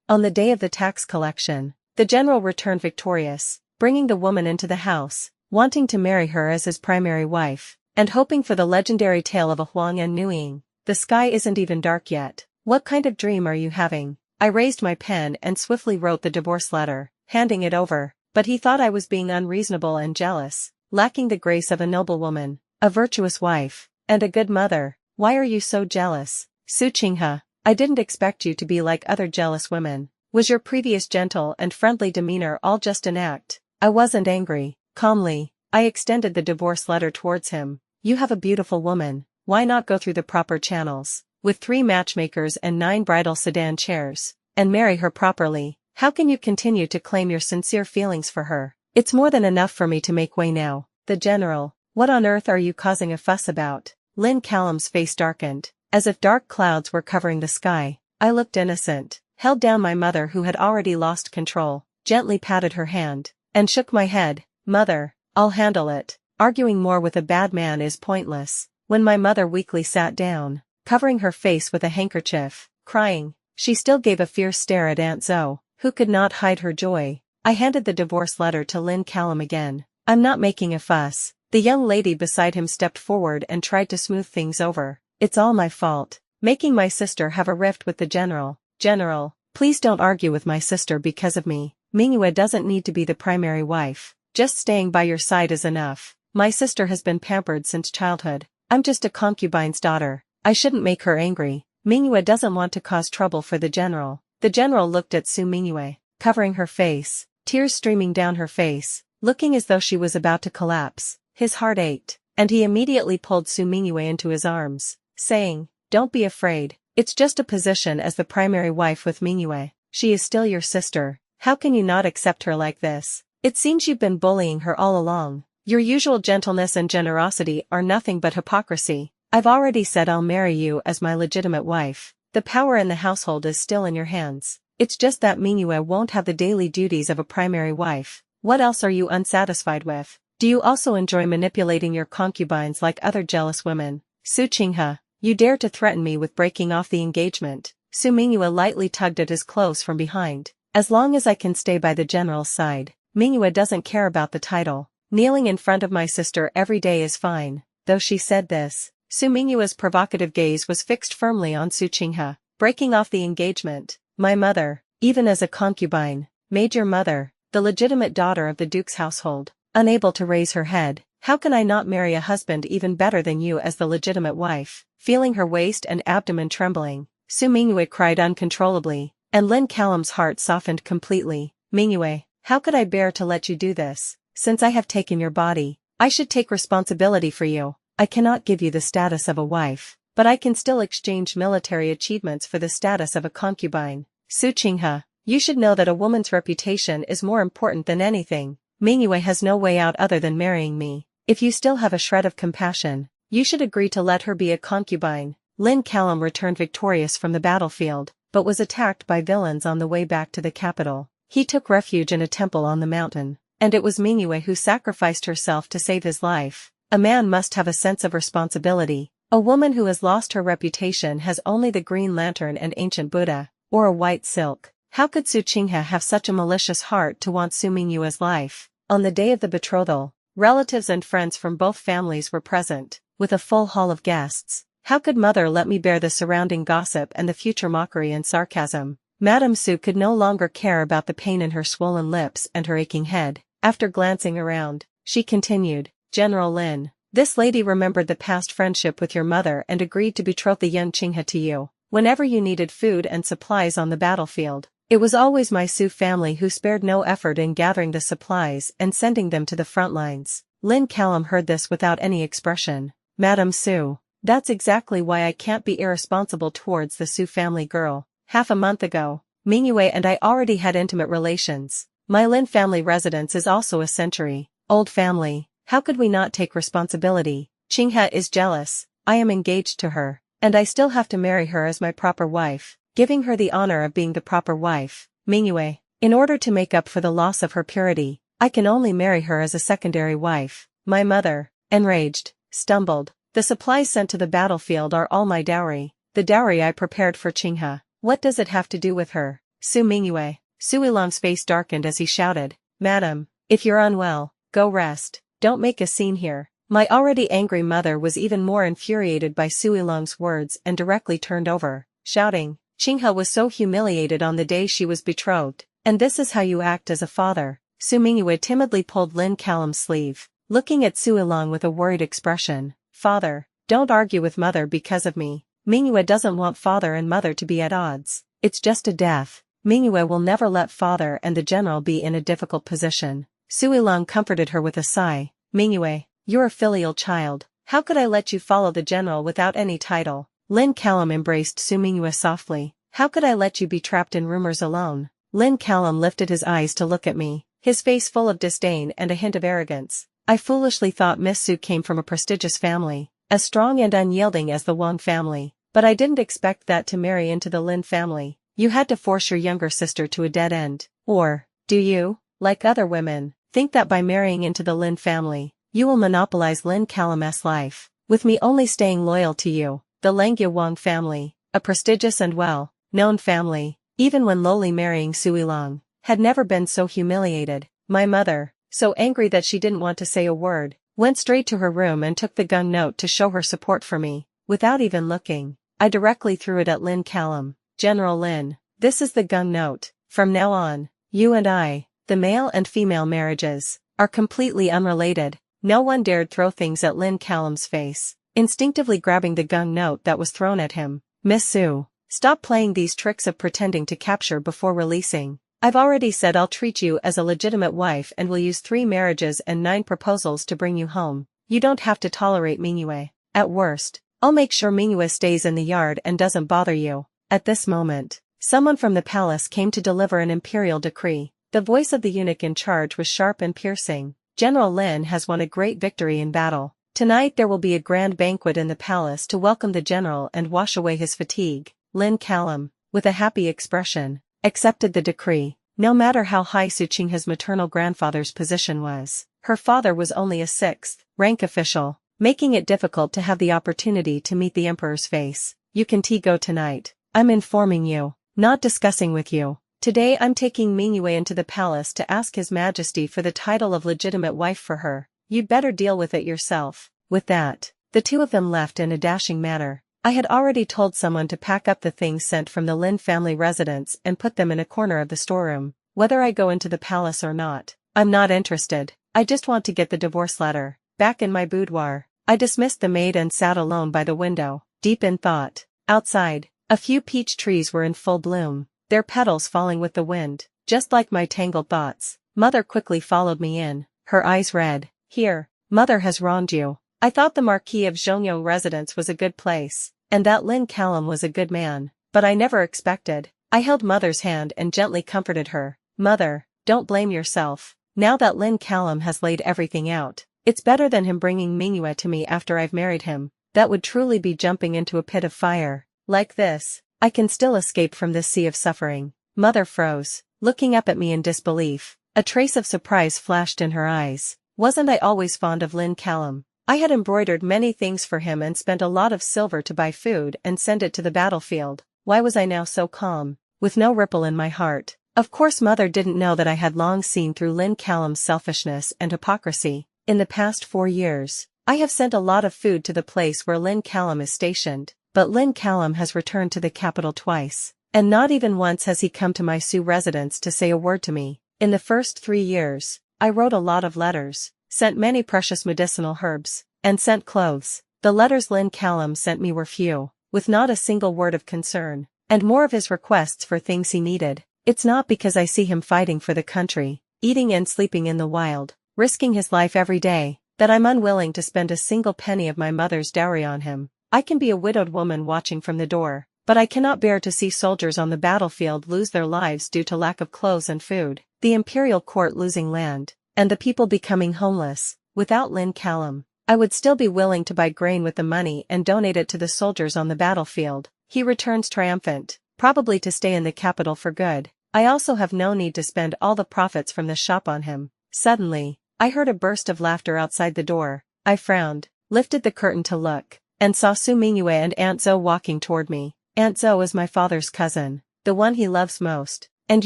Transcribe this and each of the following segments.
On the day of the tax collection, the general returned victorious, bringing the woman into the house, wanting to marry her as his primary wife, and hoping for the legendary tale of a Huang and Nuiying. The sky isn't even dark yet. What kind of dream are you having? I raised my pen and swiftly wrote the divorce letter, handing it over, but he thought I was being unreasonable and jealous, lacking the grace of a noblewoman, a virtuous wife, and a good mother. Why are you so jealous, Su Qinghe? I didn't expect you to be like other jealous women. Was your previous gentle and friendly demeanor all just an act? I wasn't angry. Calmly, I extended the divorce letter towards him. You have a beautiful woman. Why not go through the proper channels, with 3 matchmakers and 9 bridal sedan chairs, and marry her properly? How can you continue to claim your sincere feelings for her? It's more than enough for me to make way now. The general, what on earth are you causing a fuss about? Lin Callum's face darkened, as if dark clouds were covering the sky. I looked innocent, held down my mother who had already lost control, gently patted her hand, and shook my head. Mother, I'll handle it. Arguing more with a bad man is pointless. When my mother weakly sat down, covering her face with a handkerchief, crying, she still gave a fierce stare at Aunt Zoe, who could not hide her joy. I handed the divorce letter to Lin Callum again. I'm not making a fuss. The young lady beside him stepped forward and tried to smooth things over. It's all my fault, making my sister have a rift with the general. General, please don't argue with my sister because of me. Mingyue doesn't need to be the primary wife. Just staying by your side is enough. My sister has been pampered since childhood. I'm just a concubine's daughter. I shouldn't make her angry. Mingyue doesn't want to cause trouble for the general. The general looked at Su Mingyue, covering her face, tears streaming down her face, looking as though she was about to collapse. His heart ached, and he immediately pulled Su Mingyue into his arms, saying, "Don't be afraid. It's just a position as the primary wife with Mingyue. She is still your sister. How can you not accept her like this? It seems you've been bullying her all along. Your usual gentleness and generosity are nothing but hypocrisy. I've already said I'll marry you as my legitimate wife. The power in the household is still in your hands. It's just that Mingyue won't have the daily duties of a primary wife. What else are you unsatisfied with? Do you also enjoy manipulating your concubines like other jealous women? Su Qinghe, you dare to threaten me with breaking off the engagement." Su Mingyue lightly tugged at his clothes from behind. "As long as I can stay by the general's side, Mingyue doesn't care about the title. Kneeling in front of my sister every day is fine." Though she said this, Su Mingyue's provocative gaze was fixed firmly on Su Qinghe. "Breaking off the engagement? My mother, even as a concubine, made your mother, the legitimate daughter of the duke's household, unable to raise her head. How can I not marry a husband even better than you as the legitimate wife?" Feeling her waist and abdomen trembling, Su Mingyue cried uncontrollably, and Lin Callum's heart softened completely. "Mingyue, how could I bear to let you do this? Since I have taken your body, I should take responsibility for you. I cannot give you the status of a wife, but I can still exchange military achievements for the status of a concubine. Su Qinghe, you should know that a woman's reputation is more important than anything. Mingyue has no way out other than marrying me. If you still have a shred of compassion, you should agree to let her be a concubine." Lin Callum returned victorious from the battlefield, but was attacked by villains on the way back to the capital. He took refuge in a temple on the mountain, and it was Mingyue who sacrificed herself to save his life. A man must have a sense of responsibility. A woman who has lost her reputation has only the green lantern and ancient Buddha, or a white silk. How could Su Qinghe have such a malicious heart to want Su Mingyue's life? On the day of the betrothal, relatives and friends from both families were present, with a full hall of guests. How could mother let me bear the surrounding gossip and the future mockery and sarcasm? Madame Su could no longer care about the pain in her swollen lips and her aching head. After glancing around, she continued, "General Lin, this lady remembered the past friendship with your mother and agreed to betroth the young Qinghe to you. Whenever you needed food and supplies on the battlefield, it was always my Su family who spared no effort in gathering the supplies and sending them to the front lines." Lin Callum heard this without any expression. "Madame Su, that's exactly why I can't be irresponsible towards the Su family girl. Half a month ago, Mingyue and I already had intimate relations. My Lin family residence is also a century-old family. How could we not take responsibility? Qinghe is jealous. I am engaged to her, and I still have to marry her as my proper wife, giving her the honor of being the proper wife. Mingyue, in order to make up for the loss of her purity, I can only marry her as a secondary wife." My mother, enraged, stumbled. "The supplies sent to the battlefield are all my dowry, the dowry I prepared for Qinghe. What does it have to do with her?" Su Mingyue. Su Yilong's face darkened as he shouted, "Madam, if you're unwell, go rest. Don't make a scene here." My already angry mother was even more infuriated by Su Yilong's words and directly turned over, shouting, "Qinghe was so humiliated on the day she was betrothed, and this is how you act as a father." Su Mingyue timidly pulled Lin Callum's sleeve, looking at Su Yilong with a worried expression. "Father, don't argue with mother because of me. Mingyue doesn't want father and mother to be at odds. It's just a death. Mingyue will never let father and the general be in a difficult position." Su Yilong comforted her with a sigh. "Mingyue, you're a filial child. How could I let you follow the general without any title?" Lin Callum embraced Su Mingyue softly. "How could I let you be trapped in rumors alone?" Lin Callum lifted his eyes to look at me, his face full of disdain and a hint of arrogance. "I foolishly thought Miss Su came from a prestigious family, as strong and unyielding as the Wang family, but I didn't expect that to marry into the Lin family. You had to force your younger sister to a dead end. Or, do you, like other women, think that by marrying into the Lin family, you will monopolize Lin Callum's life, with me only staying loyal to you?" The Langya Wang family, a prestigious and well-known family, even when lowly marrying Su Yilong, had never been so humiliated. My mother, so angry that she didn't want to say a word, went straight to her room and took the gung note to show her support for me. Without even looking, I directly threw it at Lin Callum. "General Lin, this is the gung note. From now on, you and I, the male and female marriages, are completely unrelated." No one dared throw things at Lin Callum's face, instinctively grabbing the gung note that was thrown at him. "Miss Su, stop playing these tricks of pretending to capture before releasing. I've already said I'll treat you as a legitimate wife and will use 3 marriages and 9 proposals to bring you home. You don't have to tolerate Mingyue. At worst, I'll make sure Mingyue stays in the yard and doesn't bother you." At this moment, someone from the palace came to deliver an imperial decree. The voice of the eunuch in charge was sharp and piercing. "General Lin has won a great victory in battle. Tonight there will be a grand banquet in the palace to welcome the general and wash away his fatigue." Lin Callum, with a happy expression, accepted the decree. No matter how high Su Qinghe's maternal grandfather's position was, her father was only a 6th-rank official, making it difficult to have the opportunity to meet the emperor's face. "You can go tonight. I'm informing you, not discussing with you. Today I'm taking Mingyue into the palace to ask His Majesty for the title of legitimate wife for her. You'd better deal with it yourself." With that, the two of them left in a dashing manner. I had already told someone to pack up the things sent from the Lin family residence and put them in a corner of the storeroom. Whether I go into the palace or not, I'm not interested. I just want to get the divorce letter. Back in my boudoir, I dismissed the maid and sat alone by the window, deep in thought. Outside, a few peach trees were in full bloom, their petals falling with the wind, just like my tangled thoughts. Mother quickly followed me in, her eyes red. "Here, mother has wronged you. I thought the Marquis of Zhongyong residence was a good place, and that Lin Callum was a good man, but I never expected." I held mother's hand and gently comforted her. "Mother, don't blame yourself. Now that Lin Callum has laid everything out, it's better than him bringing Mingyue to me after I've married him. That would truly be jumping into a pit of fire. Like this, I can still escape from this sea of suffering." Mother froze, looking up at me in disbelief. A trace of surprise flashed in her eyes. Wasn't I always fond of Lin Callum? I had embroidered many things for him and spent a lot of silver to buy food and send it to the battlefield. Why was I now so calm, with no ripple in my heart? Of course mother didn't know that I had long seen through Lin Callum's selfishness and hypocrisy. In the past 4 years, I have sent a lot of food to the place where Lin Callum is stationed, but Lin Callum has returned to the capital twice, and not even once has he come to my Su residence to say a word to me. In the first 3 years, I wrote a lot of letters, sent many precious medicinal herbs, and sent clothes. The letters Lin Callum sent me were few, with not a single word of concern, and more of his requests for things he needed. It's not because I see him fighting for the country, eating and sleeping in the wild, risking his life every day, that I'm unwilling to spend a single penny of my mother's dowry on him. I can be a widowed woman watching from the door, but I cannot bear to see soldiers on the battlefield lose their lives due to lack of clothes and food, the Imperial court losing land, and the people becoming homeless. Without Lin Callum, I would still be willing to buy grain with the money and donate it to the soldiers on the battlefield. He returns triumphant, probably to stay in the capital for good. I also have no need to spend all the profits from the shop on him. Suddenly, I heard a burst of laughter outside the door. I frowned, lifted the curtain to look, and saw Su Mingyue and Aunt Zhou walking toward me. Aunt Zhou is my father's cousin, the one he loves most. and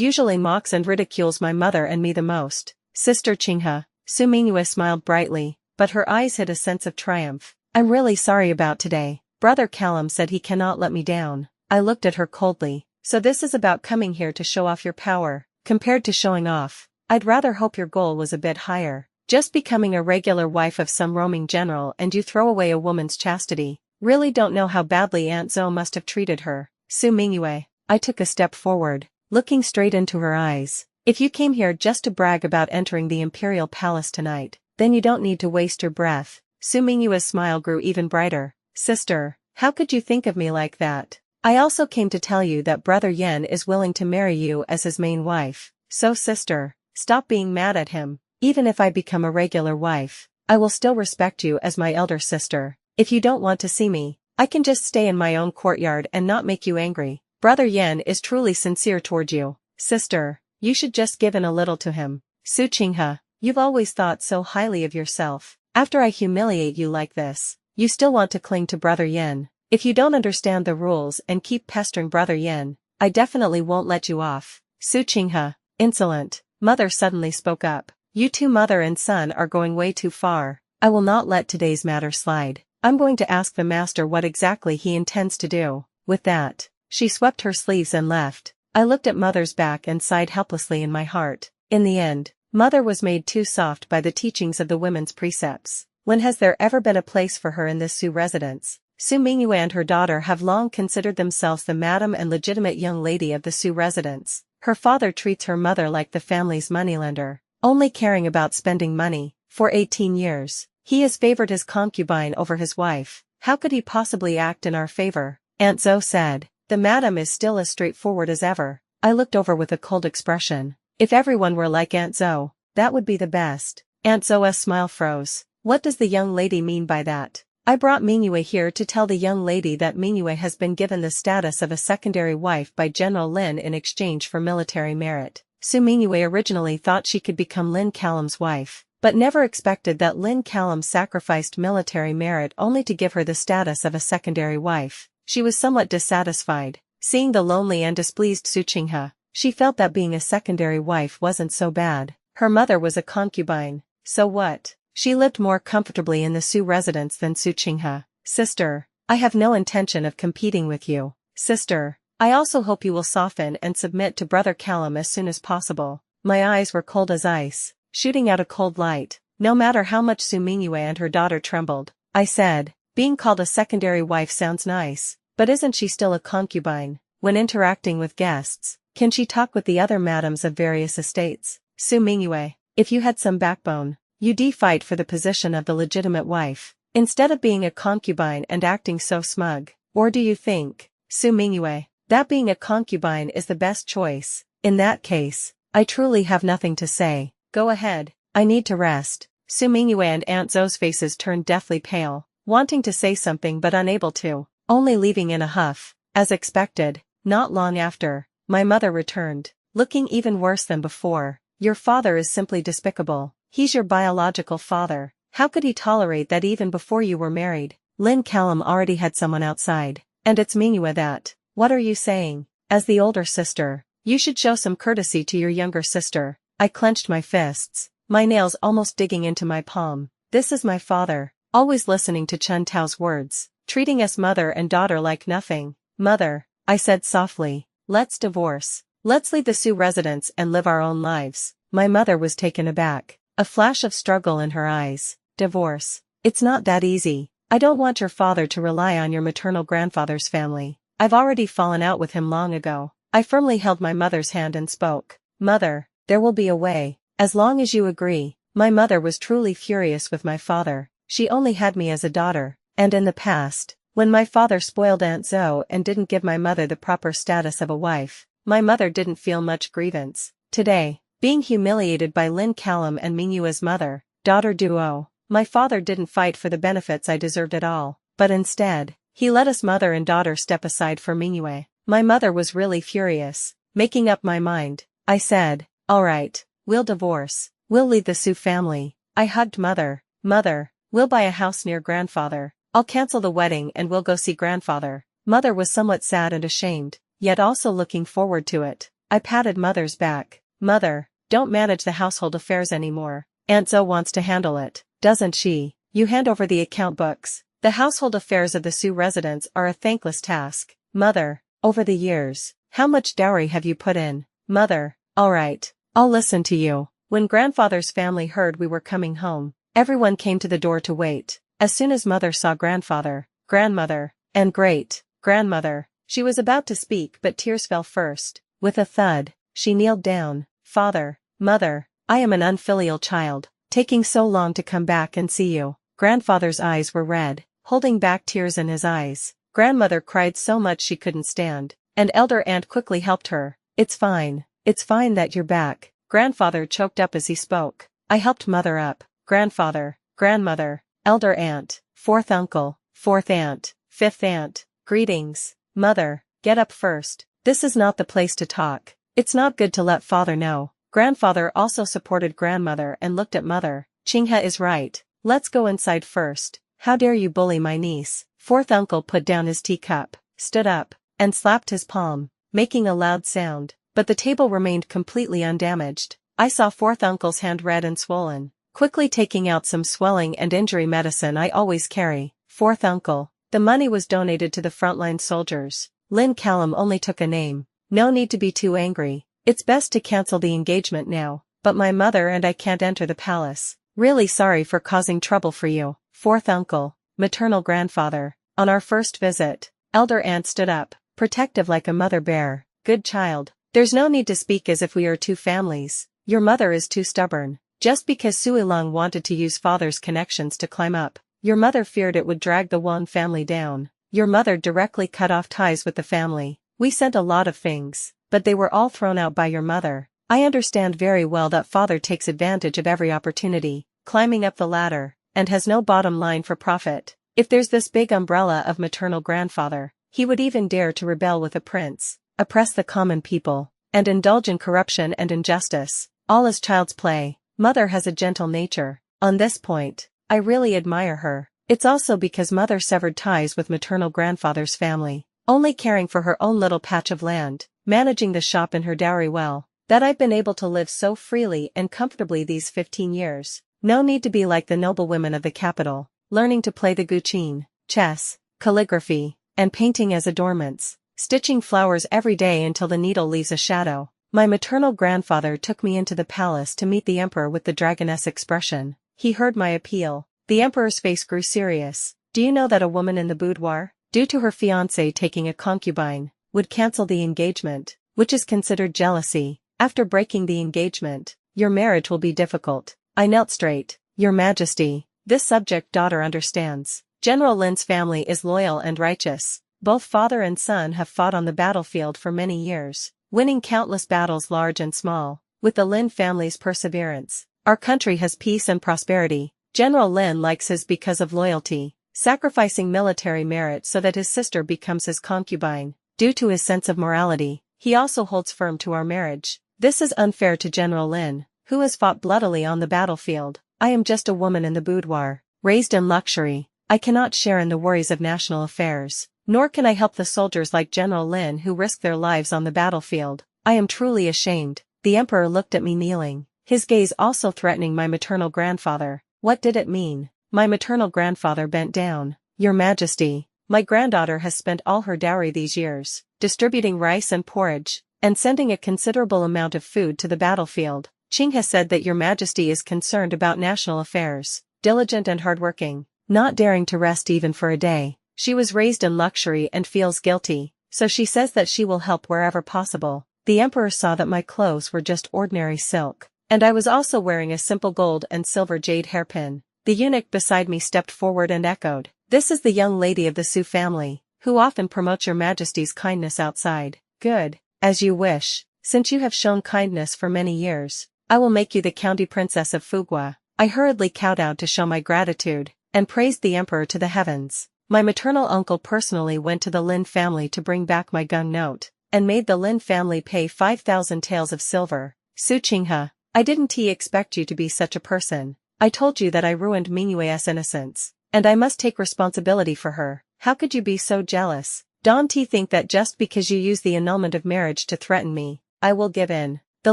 usually mocks and ridicules my mother and me the most. Sister Xianxia, Su Mingyue smiled brightly, but her eyes hid a sense of triumph. I'm really sorry about today. Brother Callum said he cannot let me down. I looked at her coldly. So this is about coming here to show off your power. Compared to showing off, I'd rather hope your goal was a bit higher. Just becoming a regular wife of some roaming general and you throw away a woman's chastity. Really don't know how badly Aunt Zoe must have treated her. Su Mingyue. I took a step forward, looking straight into her eyes. If you came here just to brag about entering the Imperial Palace tonight, then you don't need to waste your breath. Su Mingyue's smile grew even brighter. Sister, how could you think of me like that? I also came to tell you that Brother Yan is willing to marry you as his main wife. So sister, stop being mad at him. Even if I become a regular wife, I will still respect you as my elder sister. If you don't want to see me, I can just stay in my own courtyard and not make you angry. Brother Yan is truly sincere toward you. Sister, you should just give in a little to him. Su Xianxia, you've always thought so highly of yourself. After I humiliate you like this, you still want to cling to Brother Yan. If you don't understand the rules and keep pestering Brother Yan, I definitely won't let you off. Su Xianxia, insolent. Mother suddenly spoke up. You two mother and son are going way too far. I will not let today's matter slide. I'm going to ask the master what exactly he intends to do. With that, she swept her sleeves and left. I looked at Mother's back and sighed helplessly in my heart. In the end, Mother was made too soft by the teachings of the women's precepts. When has there ever been a place for her in this Su residence? Su Mingyue and her daughter have long considered themselves the madam and legitimate young lady of the Su residence. Her father treats her mother like the family's moneylender, only caring about spending money. For 18 years, he has favored his concubine over his wife. How could he possibly act in our favor? Aunt Zoe said. The madam is still as straightforward as ever. I looked over with a cold expression. If everyone were like Aunt Zoe, that would be the best. Aunt Zoe's smile froze. What does the young lady mean by that? I brought Mingyue here to tell the young lady that Mingyue has been given the status of a secondary wife by General Lin in exchange for military merit. Su Mingyue originally thought she could become Lin Callum's wife, but never expected that Lin Callum sacrificed military merit only to give her the status of a secondary wife. She was somewhat dissatisfied. Seeing the lonely and displeased Su Xianxia, she felt that being a secondary wife wasn't so bad. Her mother was a concubine, so what? She lived more comfortably in the Su residence than Su Xianxia. Sister, I have no intention of competing with you. Sister, I also hope you will soften and submit to Brother Callum as soon as possible. My eyes were cold as ice, shooting out a cold light. No matter how much Su Mingyue and her daughter trembled, I said, being called a secondary wife sounds nice, but isn't she still a concubine? When interacting with guests, can she talk with the other madams of various estates? Su Mingyue, if you had some backbone, you'd fight for the position of the legitimate wife, instead of being a concubine and acting so smug. Or do you think, Su Mingyue, that being a concubine is the best choice? In that case, I truly have nothing to say. Go ahead, I need to rest. Su Mingyue and Aunt Zoe's faces turned deathly pale, wanting to say something but unable to, only leaving in a huff. As expected, not long after, my mother returned, looking even worse than before. Your father is simply despicable. He's your biological father. How could he tolerate that even before you were married? Lin Callum already had someone outside, and it's Mingyue that. What are you saying? As the older sister, you should show some courtesy to your younger sister. I clenched my fists, my nails almost digging into my palm. This is my father, always listening to Chen Tao's words, treating us mother and daughter like nothing. Mother, I said softly, let's divorce. Let's leave the Su residence and live our own lives. My mother was taken aback, a flash of struggle in her eyes. Divorce? It's not that easy. I don't want your father to rely on your maternal grandfather's family. I've already fallen out with him long ago. I firmly held my mother's hand and spoke. Mother, there will be a way, as long as you agree. My mother was truly furious with my father. She only had me as a daughter, and in the past, when my father spoiled Aunt Zoe and didn't give my mother the proper status of a wife, my mother didn't feel much grievance. Today, being humiliated by Lin Callum and Mingyue's mother-daughter duo, my father didn't fight for the benefits I deserved at all, but instead, he let us mother and daughter step aside for Mingyue. My mother was really furious. Making up my mind, I said, all right, we'll divorce. We'll leave the Su family. I hugged Mother. Mother, we'll buy a house near Grandfather. I'll cancel the wedding and we'll go see Grandfather. Mother was somewhat sad and ashamed, yet also looking forward to it. I patted Mother's back. Mother, don't manage the household affairs anymore. Aunt Zoe wants to handle it, doesn't she? You hand over the account books. The household affairs of the Sioux residents are a thankless task. Mother, over the years, how much dowry have you put in? Mother, all right, I'll listen to you. When grandfather's family heard we were coming home, everyone came to the door to wait. As soon as Mother saw grandfather, grandmother, and great-grandmother, she was about to speak but tears fell first. With a thud, she kneeled down. Father, Mother, I am an unfilial child, taking so long to come back and see you. Grandfather's eyes were red, holding back tears in his eyes. Grandmother cried so much she couldn't stand, and elder aunt quickly helped her. It's fine that you're back. Grandfather choked up as he spoke. I helped Mother up. Grandfather, grandmother, elder aunt, fourth uncle, fourth aunt, fifth aunt, greetings. Mother, get up first. This is not the place to talk. It's not good to let father know. Grandfather also supported grandmother and looked at Mother. Xianxia is right. Let's go inside first. How dare you bully my niece? Fourth uncle put down his teacup, stood up, and slapped his palm, making a loud sound, but the table remained completely undamaged. I saw fourth uncle's hand red and swollen, quickly taking out some swelling and injury medicine I always carry. Fourth uncle, the money was donated to the frontline soldiers. Lynn Callum only took a name. No need to be too angry. It's best to cancel the engagement now, but my mother and I can't enter the palace. Really sorry for causing trouble for you. Fourth uncle, maternal grandfather. On our first visit, elder aunt stood up, protective like a mother bear. Good child. There's no need to speak as if we are two families. Your mother is too stubborn. Just because Suilong wanted to use father's connections to climb up, your mother feared it would drag the Wan family down. Your mother directly cut off ties with the family. We sent a lot of things, but they were all thrown out by your mother. I understand very well that father takes advantage of every opportunity, climbing up the ladder, and has no bottom line for profit. If there's this big umbrella of maternal grandfather, he would even dare to rebel with a prince, oppress the common people, and indulge in corruption and injustice, all as child's play. Mother has a gentle nature. On this point, I really admire her. It's also because mother severed ties with maternal grandfather's family, only caring for her own little patch of land, managing the shop in her dowry well, that I've been able to live so freely and comfortably these 15 years. No need to be like the noble women of the capital, learning to play the guqin, chess, calligraphy, and painting as adornments, stitching flowers every day until the needle leaves a shadow. My maternal grandfather took me into the palace to meet the emperor with the dragoness expression. He heard my appeal. The emperor's face grew serious. Do you know that a woman in the boudoir, due to her fiancé taking a concubine, would cancel the engagement, which is considered jealousy? After breaking the engagement, your marriage will be difficult. I knelt straight. Your Majesty, this subject daughter understands. General Lin's family is loyal and righteous. Both father and son have fought on the battlefield for many years, winning countless battles large and small. With the Lin family's perseverance, our country has peace and prosperity. General Lin likes his because of loyalty, sacrificing military merit so that his sister becomes his concubine. Due to his sense of morality, he also holds firm to our marriage. This is unfair to General Lin, who has fought bloodily on the battlefield. I am just a woman in the boudoir, raised in luxury. I cannot share in the worries of national affairs, nor can I help the soldiers like General Lin who risk their lives on the battlefield. I am truly ashamed. The emperor looked at me kneeling, his gaze also threatening my maternal grandfather. What did it mean? My maternal grandfather bent down. Your Majesty, my granddaughter has spent all her dowry these years, distributing rice and porridge, and sending a considerable amount of food to the battlefield. Xianxia said that your Majesty is concerned about national affairs, diligent and hardworking, not daring to rest even for a day. She was raised in luxury and feels guilty, so she says that she will help wherever possible. The emperor saw that my clothes were just ordinary silk, and I was also wearing a simple gold and silver jade hairpin. The eunuch beside me stepped forward and echoed, "This is the young lady of the Sioux family, who often promotes your Majesty's kindness outside." Good, as you wish. Since you have shown kindness for many years, I will make you the county princess of Fugua. I hurriedly kowtowed to show my gratitude, and praised the emperor to the heavens. My maternal uncle personally went to the Lin family to bring back my gun note, and made the Lin family pay 5,000 taels of silver. Su Xianxia, I didn't expect you to be such a person. I told you that I ruined Mingyue's innocence, and I must take responsibility for her. How could you be so jealous? Don't think that just because you use the annulment of marriage to threaten me, I will give in. The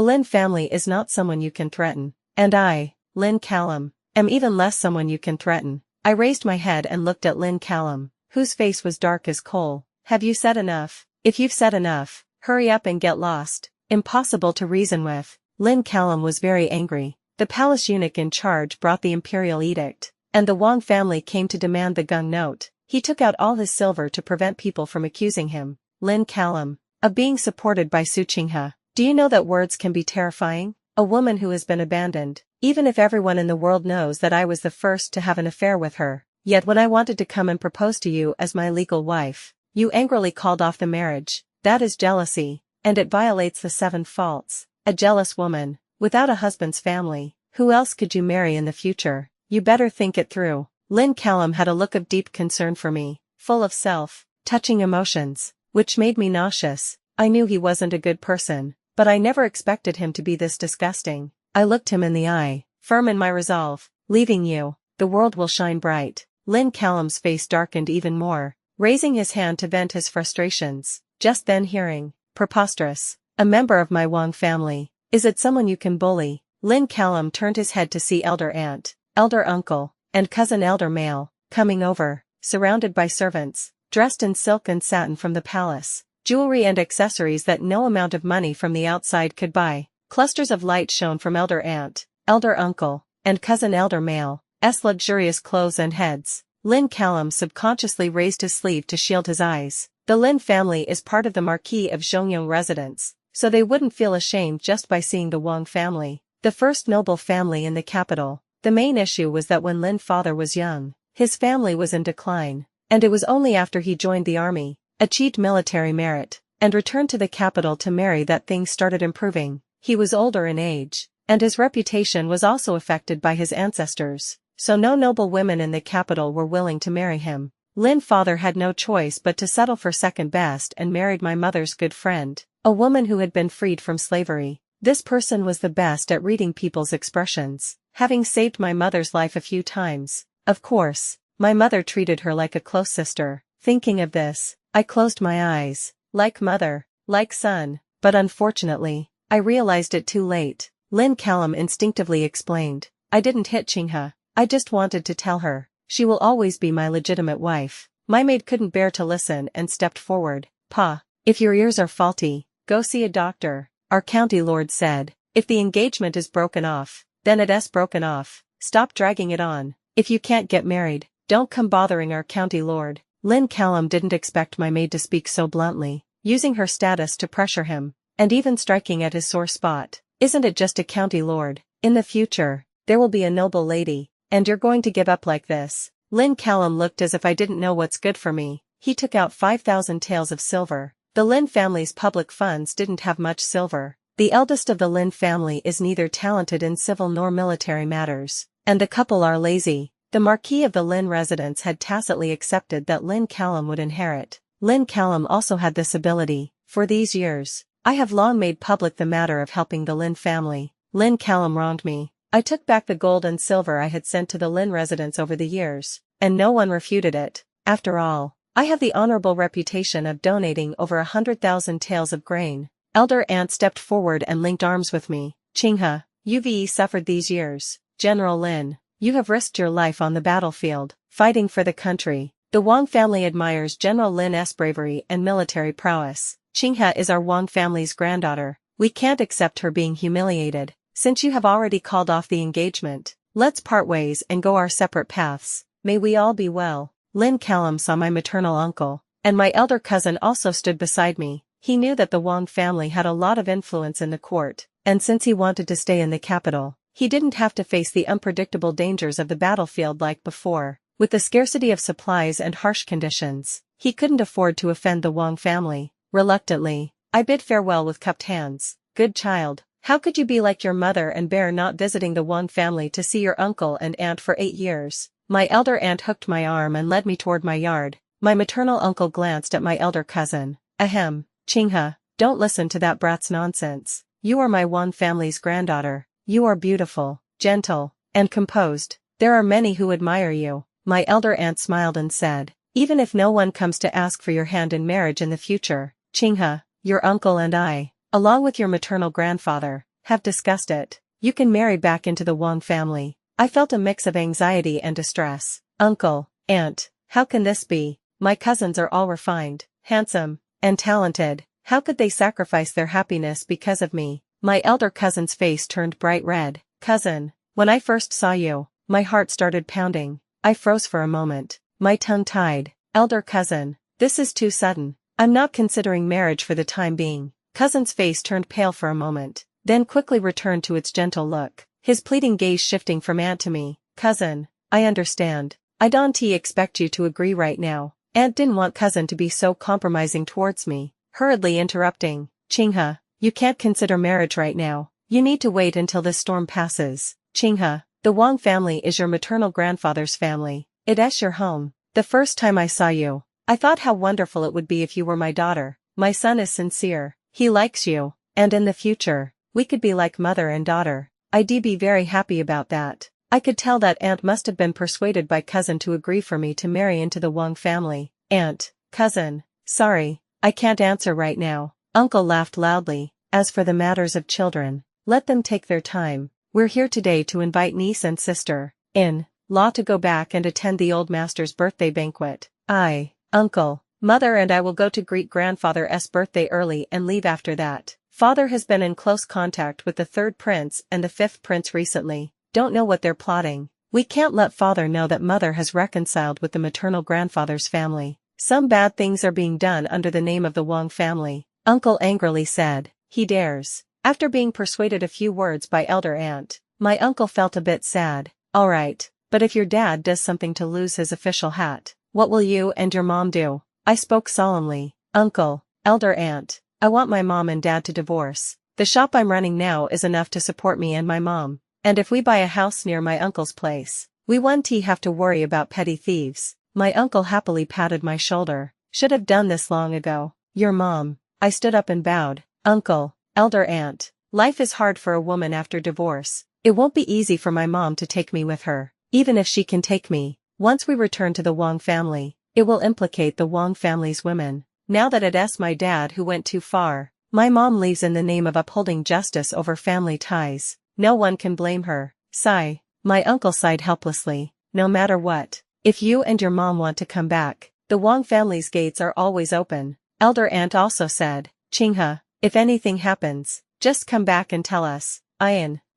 Lin family is not someone you can threaten. And I, Lin Callum, am even less someone you can threaten. I raised my head and looked at Lin Callum, whose face was dark as coal. Have you said enough? If you've said enough, hurry up and get lost. Impossible to reason with. Lin Callum was very angry. The palace eunuch in charge brought the Imperial edict, and the Wang family came to demand the gung note. He took out all his silver to prevent people from accusing him, Lin Callum, of being supported by Su Qinghe. Do you know that words can be terrifying? A woman who has been abandoned, even if everyone in the world knows that I was the first to have an affair with her. Yet when I wanted to come and propose to you as my legal wife, you angrily called off the marriage. That is jealousy, and it violates the 7 faults. A jealous woman, without a husband's family, who else could you marry in the future? You better think it through. Lin Callum had a look of deep concern for me, full of touching emotions, which made me nauseous. I knew he wasn't a good person, but I never expected him to be this disgusting. I looked him in the eye, firm in my resolve. Leaving you, the world will shine bright. Lin Callum's face darkened even more, raising his hand to vent his frustrations. Just then hearing, preposterous, a member of my Wang family. Is it someone you can bully? Lin Callum turned his head to see elder aunt, elder uncle, and cousin elder male, coming over, surrounded by servants, dressed in silk and satin from the palace, jewelry and accessories that no amount of money from the outside could buy. Clusters of light shone from elder aunt, elder uncle, and cousin elder male's luxurious clothes and heads. Lin Callum subconsciously raised his sleeve to shield his eyes. The Lin family is part of the Marquis of Zhongyong residence, so they wouldn't feel ashamed just by seeing the Wang family, the first noble family in the capital. The main issue was that when Lin's father was young, his family was in decline, and it was only after he joined the army, achieved military merit, and returned to the capital to marry that things started improving. He was older in age, and his reputation was also affected by his ancestors, so no noble women in the capital were willing to marry him. Lin's father had no choice but to settle for second best and married my mother's good friend, a woman who had been freed from slavery. This person was the best at reading people's expressions, having saved my mother's life a few times. Of course, my mother treated her like a close sister. Thinking of this, I closed my eyes. Like mother, like son, but unfortunately, I realized it too late. Lin Callum instinctively explained. I didn't hit Qinghe, I just wanted to tell her. She will always be my legitimate wife. My maid couldn't bear to listen and stepped forward. Pa, if your ears are faulty, go see a doctor, our county lord said. If the engagement is broken off, then it's broken off. Stop dragging it on. If you can't get married, don't come bothering our county lord. Lin Callum didn't expect my maid to speak so bluntly, using her status to pressure him, and even striking at his sore spot. Isn't it just a county lord? In the future, there will be a noble lady, and you're going to give up like this? Lin Callum looked as if I didn't know what's good for me. He took out 5,000 taels of silver. The Lin family's public funds didn't have much silver. The eldest of the Lin family is neither talented in civil nor military matters, and the couple are lazy. The Marquis of the Lin residence had tacitly accepted that Lin Callum would inherit. Lin Callum also had this ability. For these years, I have long made public the matter of helping the Lin family. Lin Callum wronged me. I took back the gold and silver I had sent to the Lin residence over the years, and no one refuted it. After all, I have the honorable reputation of donating over 100,000 taels of grain. Elder aunt stepped forward and linked arms with me. Qinghe, you've suffered these years. General Lin, you have risked your life on the battlefield, fighting for the country. The Wang family admires General Lin's bravery and military prowess. Qinghe is our Wang family's granddaughter. We can't accept her being humiliated. Since you have already called off the engagement, let's part ways and go our separate paths. May we all be well. Lin Callum saw my maternal uncle, and my elder cousin also stood beside me. He knew that the Wang family had a lot of influence in the court, and since he wanted to stay in the capital, he didn't have to face the unpredictable dangers of the battlefield like before. With the scarcity of supplies and harsh conditions, he couldn't afford to offend the Wang family. Reluctantly, I bid farewell with cupped hands. Good child, how could you be like your mother and bear not visiting the Wang family to see your uncle and aunt for 8 years? My elder aunt hooked my arm and led me toward my yard. My maternal uncle glanced at my elder cousin. Ahem, Qinghe, don't listen to that brat's nonsense. You are my Wang family's granddaughter. You are beautiful, gentle, and composed. There are many who admire you. My elder aunt smiled and said, even if no one comes to ask for your hand in marriage in the future, Qinghe, your uncle and I, along with your maternal grandfather, have discussed it. You can marry back into the Wang family. I felt a mix of anxiety and distress. Uncle, aunt, how can this be? My cousins are all refined, handsome, and talented. How could they sacrifice their happiness because of me? My elder cousin's face turned bright red. Cousin, when I first saw you, my heart started pounding. I froze for a moment, my tongue tied. Elder cousin, this is too sudden. I'm not considering marriage for the time being. Cousin's face turned pale for a moment, then quickly returned to its gentle look, his pleading gaze shifting from aunt to me. Cousin, I understand. I don't expect you to agree right now. Aunt didn't want cousin to be so compromising towards me. Hurriedly interrupting, Xianxia, you can't consider marriage right now. You need to wait until this storm passes. Xianxia, the Wang family is your maternal grandfather's family. It is your home. The first time I saw you, I thought how wonderful it would be if you were my daughter. My son is sincere. He likes you, and in the future, we could be like mother and daughter. I'd be very happy about that. I could tell that aunt must have been persuaded by cousin to agree for me to marry into the Wang family. Aunt, cousin, sorry, I can't answer right now. Uncle laughed loudly. As for the matters of children, let them take their time. We're here today to invite niece and sister-in-law to go back and attend the old master's birthday banquet. Uncle, mother and I will go to greet grandfather's birthday early and leave after that. Father has been in close contact with the third prince and the fifth prince recently. Don't know what they're plotting. We can't let father know that mother has reconciled with the maternal grandfather's family. Some bad things are being done under the name of the Wang family. Uncle angrily said. He dares. After being persuaded a few words by elder aunt, my uncle felt a bit sad. Alright, but if your dad does something to lose his official hat, what will you and your mom do? I spoke solemnly. Uncle, elder aunt, I want my mom and dad to divorce. The shop I'm running now is enough to support me and my mom. And if we buy a house near my uncle's place, we won't have to worry about petty thieves. My uncle happily patted my shoulder. Should have done this long ago. Your mom. I stood up and bowed. Uncle, elder aunt, life is hard for a woman after divorce. It won't be easy for my mom to take me with her. Even if she can take me, once we return to the Wang family, it will implicate the Wang family's women. Now that it's my dad who went too far, my mom leaves in the name of upholding justice over family ties. No one can blame her. Sigh. My uncle sighed helplessly. No matter what, if you and your mom want to come back, the Wang family's gates are always open. Elder aunt also said. Xianxia, if anything happens, just come back and tell us.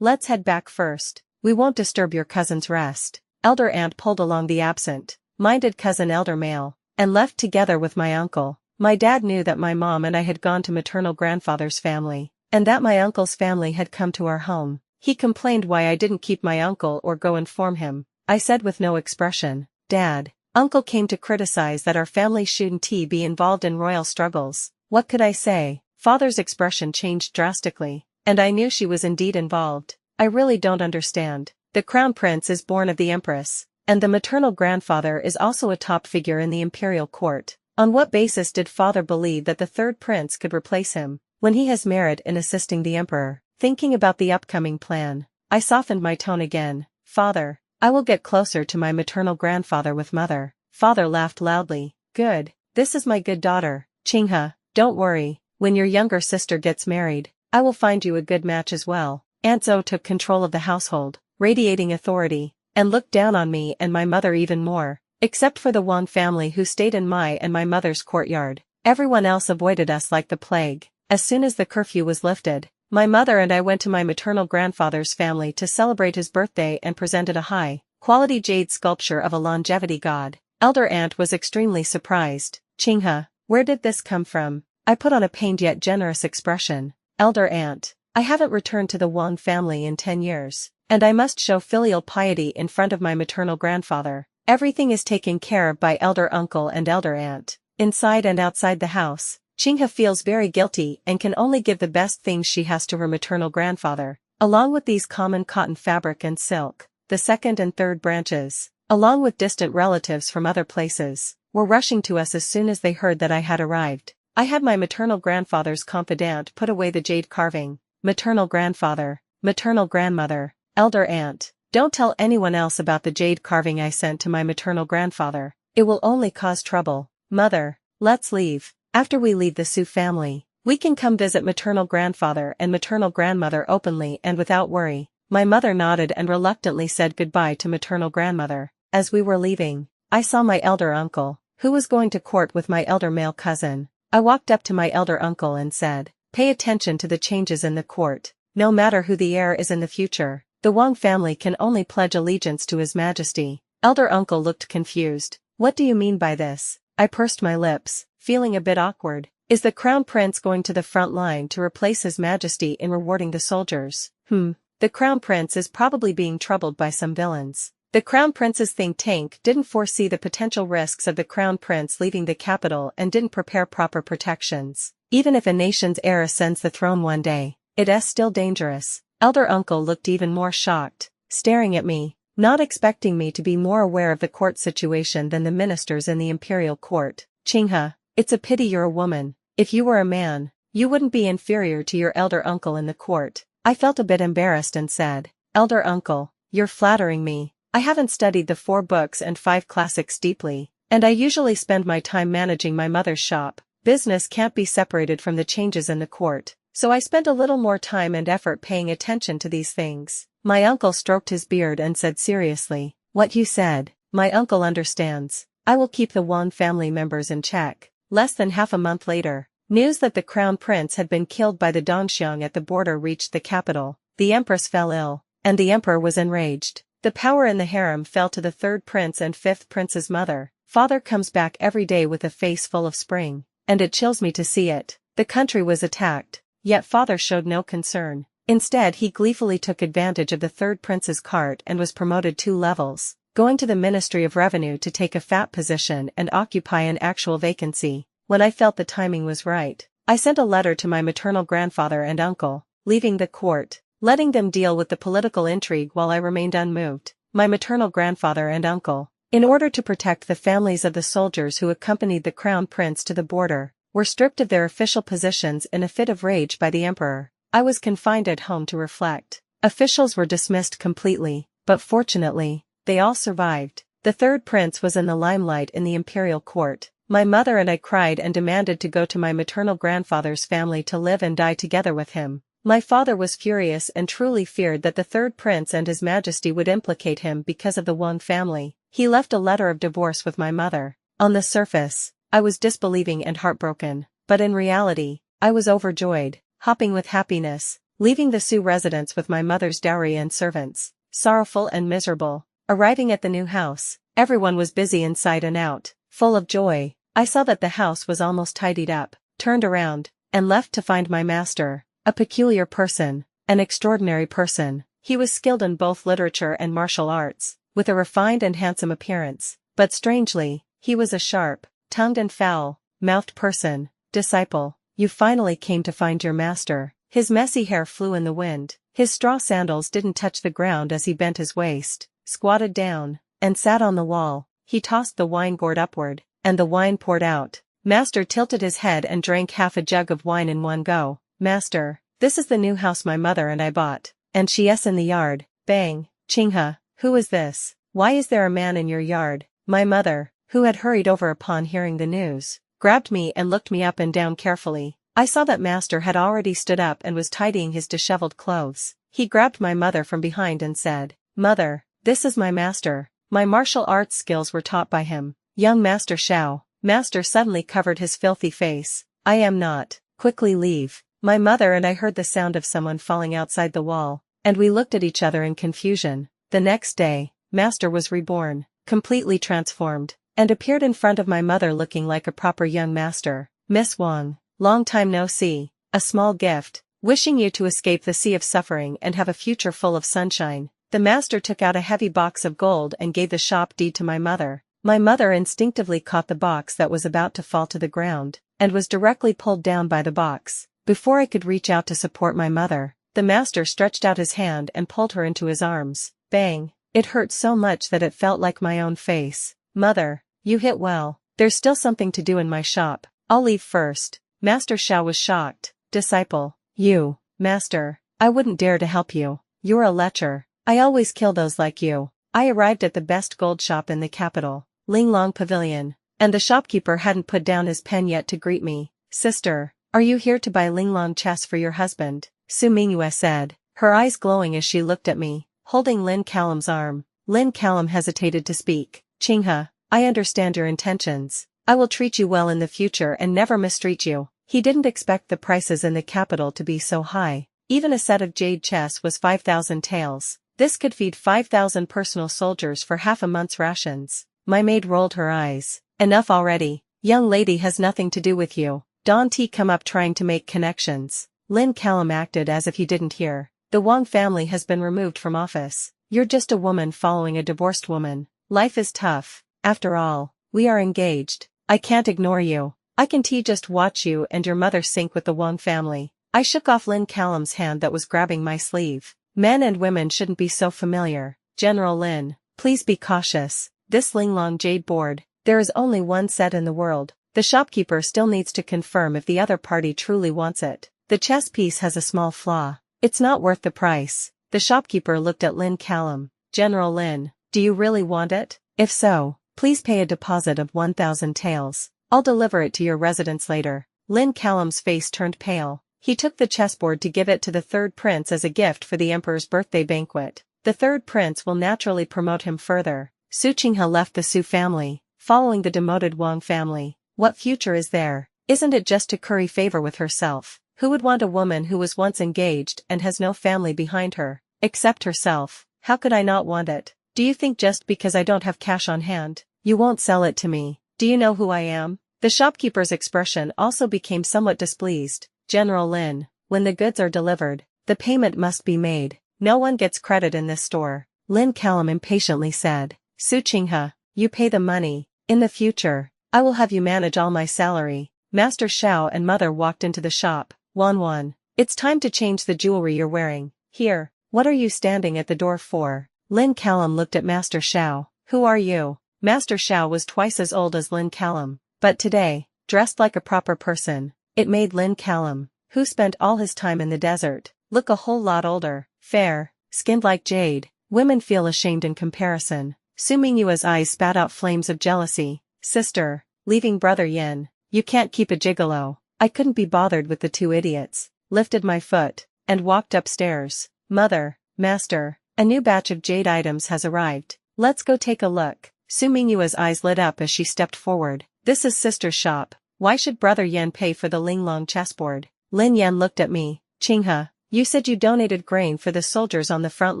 Let's head back first. We won't disturb your cousin's rest. Elder aunt pulled along the absent-minded cousin elder male, and left together with my uncle. My dad knew that my mom and I had gone to maternal grandfather's family, and that my uncle's family had come to our home. He complained why I didn't keep my uncle or go inform him. I said with no expression, Dad, Uncle came to criticize that our family shouldn't be involved in royal struggles. What could I say? Father's expression changed drastically, and I knew she was indeed involved. I really don't understand. The crown prince is born of the empress, and the maternal grandfather is also a top figure in the imperial court. On what basis did father believe that the third prince could replace him, when he has merit in assisting the emperor? Thinking about the upcoming plan, I softened my tone again. Father, I will get closer to my maternal grandfather with mother. Father laughed loudly. Good, this is my good daughter. Xianxia, don't worry, when your younger sister gets married, I will find you a good match as well. Aunt Zhou took control of the household, radiating authority, and looked down on me and my mother even more. Except for the Wang family who stayed in my and my mother's courtyard, everyone else avoided us like the plague. As soon as the curfew was lifted, my mother and I went to my maternal grandfather's family to celebrate his birthday and presented a high-quality jade sculpture of a longevity god. Elder aunt was extremely surprised. Xianxia, where did this come from? I put on a pained yet generous expression. Elder aunt, I haven't returned to the Wang family in 10 years, and I must show filial piety in front of my maternal grandfather. Everything is taken care of by elder uncle and elder aunt. Inside and outside the house, Xianxia feels very guilty and can only give the best things she has to her maternal grandfather. Along with these common cotton fabric and silk, the second and third branches, along with distant relatives from other places, were rushing to us as soon as they heard that I had arrived. I had my maternal grandfather's confidant put away the jade carving. Maternal grandfather, maternal grandmother, elder aunt, don't tell anyone else about the jade carving I sent to my maternal grandfather. It will only cause trouble. Mother, let's leave. After we leave the Su family, We can come visit maternal grandfather and maternal grandmother openly and without worry. My mother nodded and reluctantly said goodbye to maternal grandmother. As we were leaving, I saw my elder uncle, who was going to court with my elder male cousin. I walked up to my elder uncle and said, "Pay attention to the changes in the court. No matter who the heir is in the future, the Wang family can only pledge allegiance to His Majesty." Elder uncle looked confused. "What do you mean by this?" I pursed my lips, feeling a bit awkward. "Is the crown prince going to the front line to replace His Majesty in rewarding the soldiers?" The crown prince is probably being troubled by some villains. The crown prince's think tank didn't foresee the potential risks of the crown prince leaving the capital and didn't prepare proper protections. Even if a nation's heir ascends the throne one day, it's still dangerous. Elder uncle looked even more shocked, staring at me, not expecting me to be more aware of the court situation than the ministers in the imperial court. "Qinghe, it's a pity you're a woman. If you were a man, you wouldn't be inferior to your elder uncle in the court." I felt a bit embarrassed and said, "Elder uncle, you're flattering me. I haven't studied the 4 books and 5 classics deeply, and I usually spend my time managing my mother's shop. Business can't be separated from the changes in the court, so I spent a little more time and effort paying attention to these things." My uncle stroked his beard and said seriously, "What you said, my uncle understands. I will keep the Wang family members in check." Less than half a month later, news that the crown prince had been killed by the Dongxiang at the border reached the capital. The empress fell ill, and the emperor was enraged. The power in the harem fell to the 3rd prince and 5th prince's mother. Father comes back every day with a face full of spring, and it chills me to see it. The country was attacked, yet father showed no concern. Instead, he gleefully took advantage of the 3rd prince's cart and was promoted 2 levels, going to the Ministry of Revenue to take a fat position and occupy an actual vacancy. When I felt the timing was right, I sent a letter to my maternal grandfather and uncle, leaving the court, letting them deal with the political intrigue while I remained unmoved. My maternal grandfather and uncle, in order to protect the families of the soldiers who accompanied the crown prince to the border, were stripped of their official positions in a fit of rage by the emperor. I was confined at home to reflect. Officials were dismissed completely, but fortunately, they all survived. The 3rd prince was in the limelight in the imperial court. My mother and I cried and demanded to go to my maternal grandfather's family to live and die together with him. My father was furious and truly feared that the 3rd prince and His Majesty would implicate him because of the Wang family. He left a letter of divorce with my mother. On the surface, I was disbelieving and heartbroken, but in reality, I was overjoyed, hopping with happiness, leaving the Sioux residence with my mother's dowry and servants, sorrowful and miserable. Arriving at the new house, everyone was busy inside and out, full of joy. I saw that the house was almost tidied up, turned around, and left to find my master. A peculiar person, an extraordinary person. He was skilled in both literature and martial arts, with a refined and handsome appearance, but strangely, he was a sharp-tongued and foul-mouthed person. "Disciple, you finally came to find your master." His messy hair flew in the wind, his straw sandals didn't touch the ground as he bent his waist, squatted down, and sat on the wall. He tossed the wine gourd upward, and the wine poured out. Master tilted his head and drank half a jug of wine in one go. "Master, this is the new house my mother and I bought, and she's in the yard." Bang! "Qinghe, who is this? Why is there a man in your yard?" My mother, who had hurried over upon hearing the news, grabbed me and looked me up and down carefully. I saw that master had already stood up and was tidying his disheveled clothes. He grabbed my mother from behind and said, "Mother, this is my master. My martial arts skills were taught by him. Young Master Xiao." Master suddenly covered his filthy face. "I am not. Quickly leave." My mother and I heard the sound of someone falling outside the wall, and we looked at each other in confusion. The next day, Master was reborn, completely transformed, and appeared in front of my mother looking like a proper young master. "Miss Wang, long time no see. A small gift, wishing you to escape the sea of suffering and have a future full of sunshine." The master took out a heavy box of gold and gave the shop deed to my mother. My mother instinctively caught the box that was about to fall to the ground, and was directly pulled down by the box. Before I could reach out to support my mother, the master stretched out his hand and pulled her into his arms. Bang! It hurt so much that it felt like my own face. "Mother, you hit well. There's still something to do in my shop. I'll leave first." Master Xiao was shocked. "Disciple, you, master, I wouldn't dare to help you. You're a lecher. I always kill those like you." I arrived at the best gold shop in the capital, Linglong Pavilion, and the shopkeeper hadn't put down his pen yet to greet me. "Sister, Are you here to buy Linglong chess for your husband? Su Mingyue said, her eyes glowing as she looked at me, holding Lin Callum's arm. Lin Callum hesitated to speak. Qinghe, I understand your intentions. I will treat you well in the future and never mistreat you. He didn't expect the prices in the capital to be so high. Even a set of jade chess was 5,000 taels. This could feed 5,000 personal soldiers for half a month's rations. My maid rolled her eyes. Enough already. Young lady has nothing to do with you. Don't come up trying to make connections. Lin Callum acted as if he didn't hear. The Wang family has been removed from office. You're just a woman following a divorced woman. Life is tough. After all, we are engaged. I can't ignore you. I can just watch you and your mother sink with the Wang family. I shook off Lin Callum's hand that was grabbing my sleeve. Men and women shouldn't be so familiar. General Lin, please be cautious. This Linglong jade board, there is only one set in the world. The shopkeeper still needs to confirm if the other party truly wants it. The chess piece has a small flaw. It's not worth the price. The shopkeeper looked at Lin Callum. General Lin, do you really want it? If so, please pay a deposit of 1,000 taels. I'll deliver it to your residence later. Lin Callum's face turned pale. He took the chessboard to give it to the third prince as a gift for the emperor's birthday banquet. The third prince will naturally promote him further. Su Qinghe left the Su family, following the demoted Wang family. What future is there? Isn't it just to curry favor with herself? Who would want a woman who was once engaged and has no family behind her, except herself? How could I not want it? Do you think just because I don't have cash on hand, you won't sell it to me? Do you know who I am? The shopkeeper's expression also became somewhat displeased. General Lin, when the goods are delivered, the payment must be made. No one gets credit in this store. Lin Callum impatiently said. Su Qinghe, you pay the money. In the future, I will have you manage all my salary. Master Xiao and mother walked into the shop. Wan, it's time to change the jewelry you're wearing. Here, what are you standing at the door for? Lin Callum looked at Master Xiao. Who are you? Master Xiao was twice as old as Lin Callum, but today, dressed like a proper person. It made Lin Callum, who spent all his time in the desert, look a whole lot older. Fair, skinned like jade. Women feel ashamed in comparison. Su Mingyue's eyes spat out flames of jealousy. Sister, leaving brother Yin. You can't keep a gigolo. I couldn't be bothered with the two idiots. Lifted my foot, and walked upstairs. Mother, master, a new batch of jade items has arrived. Let's go take a look. Su Mingyue's eyes lit up as she stepped forward. This is sister's shop. Why should brother Yan pay for the Linglong chessboard? Lin Yan looked at me. Qinghe, you said you donated grain for the soldiers on the front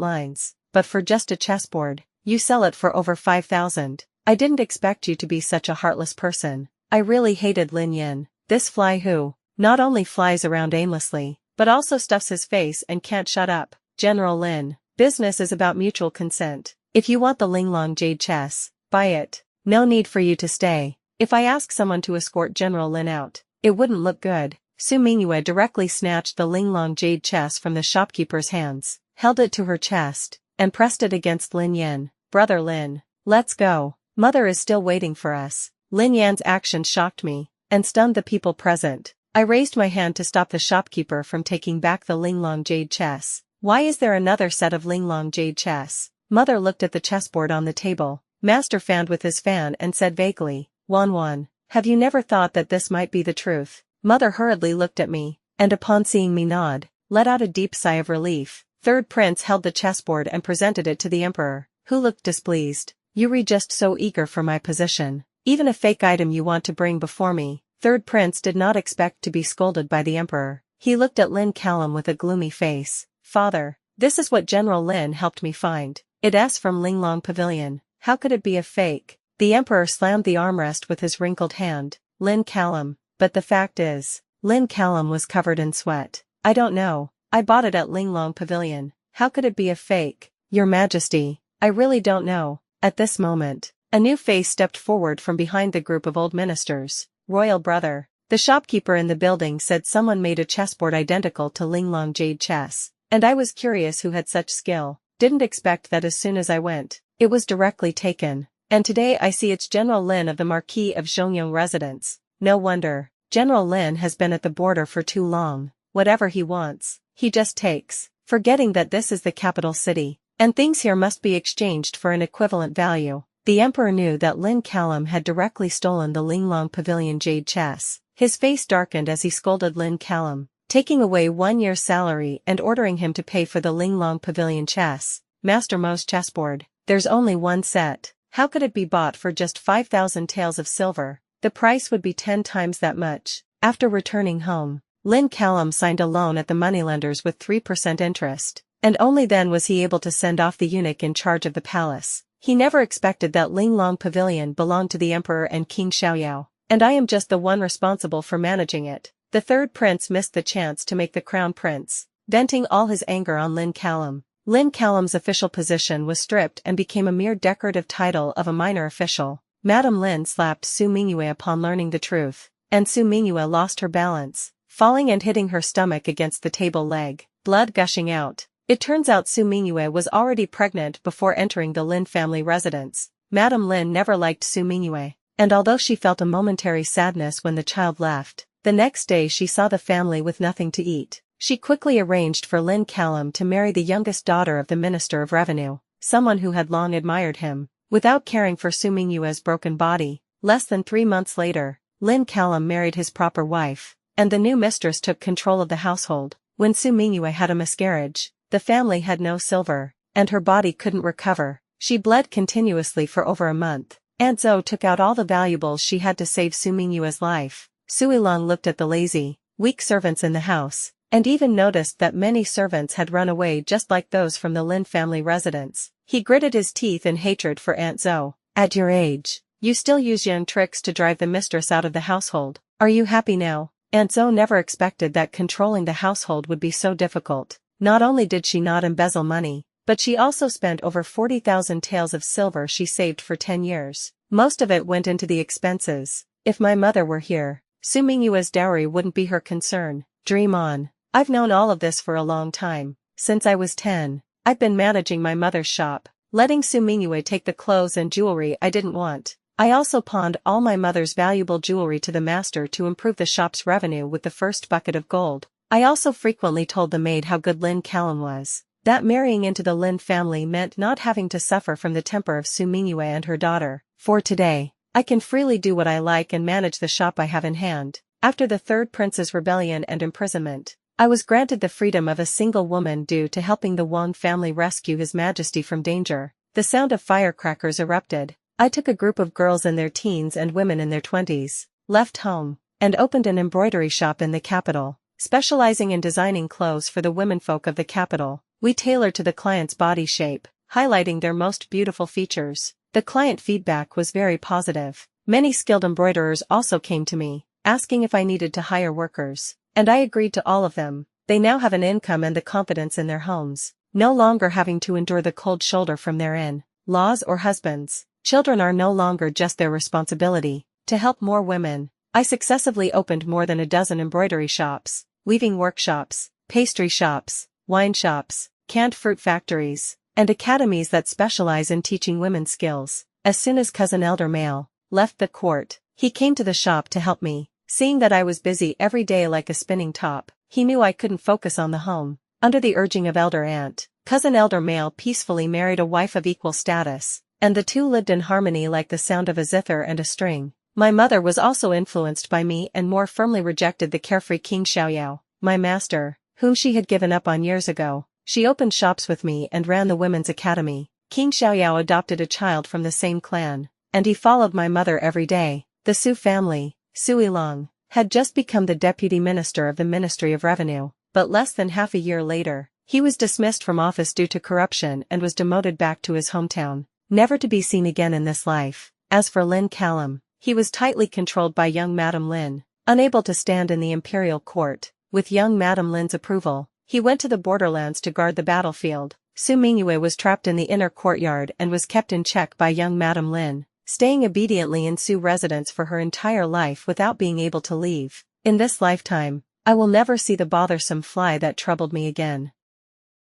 lines, but for just a chessboard, you sell it for over 5,000. I didn't expect you to be such a heartless person. I really hated Lin Yan. This fly who, not only flies around aimlessly, but also stuffs his face and can't shut up. General Lin, business is about mutual consent. If you want the Linglong jade chess, buy it. No need for you to stay. If I ask someone to escort General Lin out, it wouldn't look good. Su Mingyue directly snatched the Linglong jade chess from the shopkeeper's hands, held it to her chest, and pressed it against Lin Yan. Brother Lin, let's go. Mother is still waiting for us. Lin Yan's action shocked me, and stunned the people present. I raised my hand to stop the shopkeeper from taking back the Linglong jade chess. Why is there another set of Linglong jade chess? Mother looked at the chessboard on the table. Master fanned with his fan and said vaguely, Wan, have you never thought that this might be the truth? Mother hurriedly looked at me, and upon seeing me nod, let out a deep sigh of relief. Third prince held the chessboard and presented it to the emperor, who looked displeased. You're just so eager for my position. Even a fake item you want to bring before me. Third prince did not expect to be scolded by the emperor. He looked at Lin Callum with a gloomy face. Father, this is what General Lin helped me find. It's from Linglong Pavilion. How could it be a fake? The emperor slammed the armrest with his wrinkled hand. Lin Callum, but the fact is, Lin Callum was covered in sweat. I don't know. I bought it at Linglong Pavilion. How could it be a fake? Your Majesty, I really don't know. At this moment, a new face stepped forward from behind the group of old ministers. Royal brother. The shopkeeper in the building said someone made a chessboard identical to Linglong jade chess, and I was curious who had such skill. Didn't expect that as soon as I went, it was directly taken, and today I see it's General Lin of the Marquis of Zhongyong residence. No wonder. General Lin has been at the border for too long. Whatever he wants, he just takes, forgetting that this is the capital city, and things here must be exchanged for an equivalent value. The emperor knew that Lin Callum had directly stolen the Linglong Pavilion jade chess. His face darkened as he scolded Lin Callum, taking away 1 year's salary and ordering him to pay for the Linglong Pavilion chess. Master Mo's chessboard. There's only one set. How could it be bought for just 5,000 taels of silver? The price would be 10 times that much. After returning home, Lin Callum signed a loan at the moneylenders with 3% interest, and only then was he able to send off the eunuch in charge of the palace. He never expected that Linglong Pavilion belonged to the Emperor and King Xiaoyao, and I am just the one responsible for managing it. The third prince missed the chance to make the crown prince, venting all his anger on Lin Callum. Lin Callum's official position was stripped and became a mere decorative title of a minor official. Madame Lin slapped Su Mingyue upon learning the truth, and Su Mingyue lost her balance, falling and hitting her stomach against the table leg, blood gushing out. It turns out Su Mingyue was already pregnant before entering the Lin family residence. Madame Lin never liked Su Mingyue, and although she felt a momentary sadness when the child left, the next day she saw the family with nothing to eat. She quickly arranged for Lin Callum to marry the youngest daughter of the Minister of Revenue, someone who had long admired him, without caring for Su Mingyue's broken body. Less than 3 months later, Lin Callum married his proper wife, and the new mistress took control of the household. When Su Mingyue had a miscarriage, the family had no silver, and her body couldn't recover. She bled continuously for over a month. Aunt Zhou took out all the valuables she had to save Su Mingyue's life. Sui Long looked at the lazy, weak servants in the house, and even noticed that many servants had run away just like those from the Lin family residence. He gritted his teeth in hatred for Aunt Zhou. At your age, you still use young tricks to drive the mistress out of the household. Are you happy now? Aunt Zhou never expected that controlling the household would be so difficult. Not only did she not embezzle money, but she also spent over 40,000 taels of silver she saved for 10 years. Most of it went into the expenses. If my mother were here, Su Mingyue's dowry wouldn't be her concern. Dream on. I've known all of this for a long time. Since I was 10, I've been managing my mother's shop, letting Su Mingyue take the clothes and jewelry I didn't want. I also pawned all my mother's valuable jewelry to the master to improve the shop's revenue with the first bucket of gold. I also frequently told the maid how good Lin Callum was. That marrying into the Lin family meant not having to suffer from the temper of Su Mingyue and her daughter. For today, I can freely do what I like and manage the shop I have in hand. After the third prince's rebellion and imprisonment, I was granted the freedom of a single woman due to helping the Wang family rescue His Majesty from danger. The sound of firecrackers erupted. I took a group of girls in their teens and women in their 20s, left home, and opened an embroidery shop in the capital, specializing in designing clothes for the womenfolk of the capital. We tailored to the client's body shape, highlighting their most beautiful features. The client feedback was very positive. Many skilled embroiderers also came to me, asking if I needed to hire workers, and I agreed to all of them. They now have an income and the confidence in their homes, no longer having to endure the cold shoulder from their in-laws or husbands. Children are no longer just their responsibility. To help more women, I successively opened more than a dozen embroidery shops, weaving workshops, pastry shops, wine shops, canned fruit factories, and academies that specialize in teaching women skills. As soon as cousin Elder Male left the court, he came to the shop to help me. Seeing that I was busy every day like a spinning top, he knew I couldn't focus on the home. Under the urging of Elder Aunt, cousin Elder Male peacefully married a wife of equal status, and the two lived in harmony like the sound of a zither and a string. My mother was also influenced by me and more firmly rejected the carefree King Xiaoyao, my master, whom she had given up on years ago. She opened shops with me and ran the women's academy. King Xiaoyao adopted a child from the same clan, and he followed my mother every day. The Su family, Sui Long, had just become the deputy minister of the Ministry of Revenue, but less than half a year later, he was dismissed from office due to corruption and was demoted back to his hometown, never to be seen again in this life. As for Lin Callum, he was tightly controlled by young Madame Lin, unable to stand in the Imperial court. With young Madame Lin's approval, he went to the borderlands to guard the battlefield. Su Mingyue was trapped in the inner courtyard and was kept in check by young Madame Lin, staying obediently in Su residence for her entire life without being able to leave. In this lifetime, I will never see the bothersome fly that troubled me again.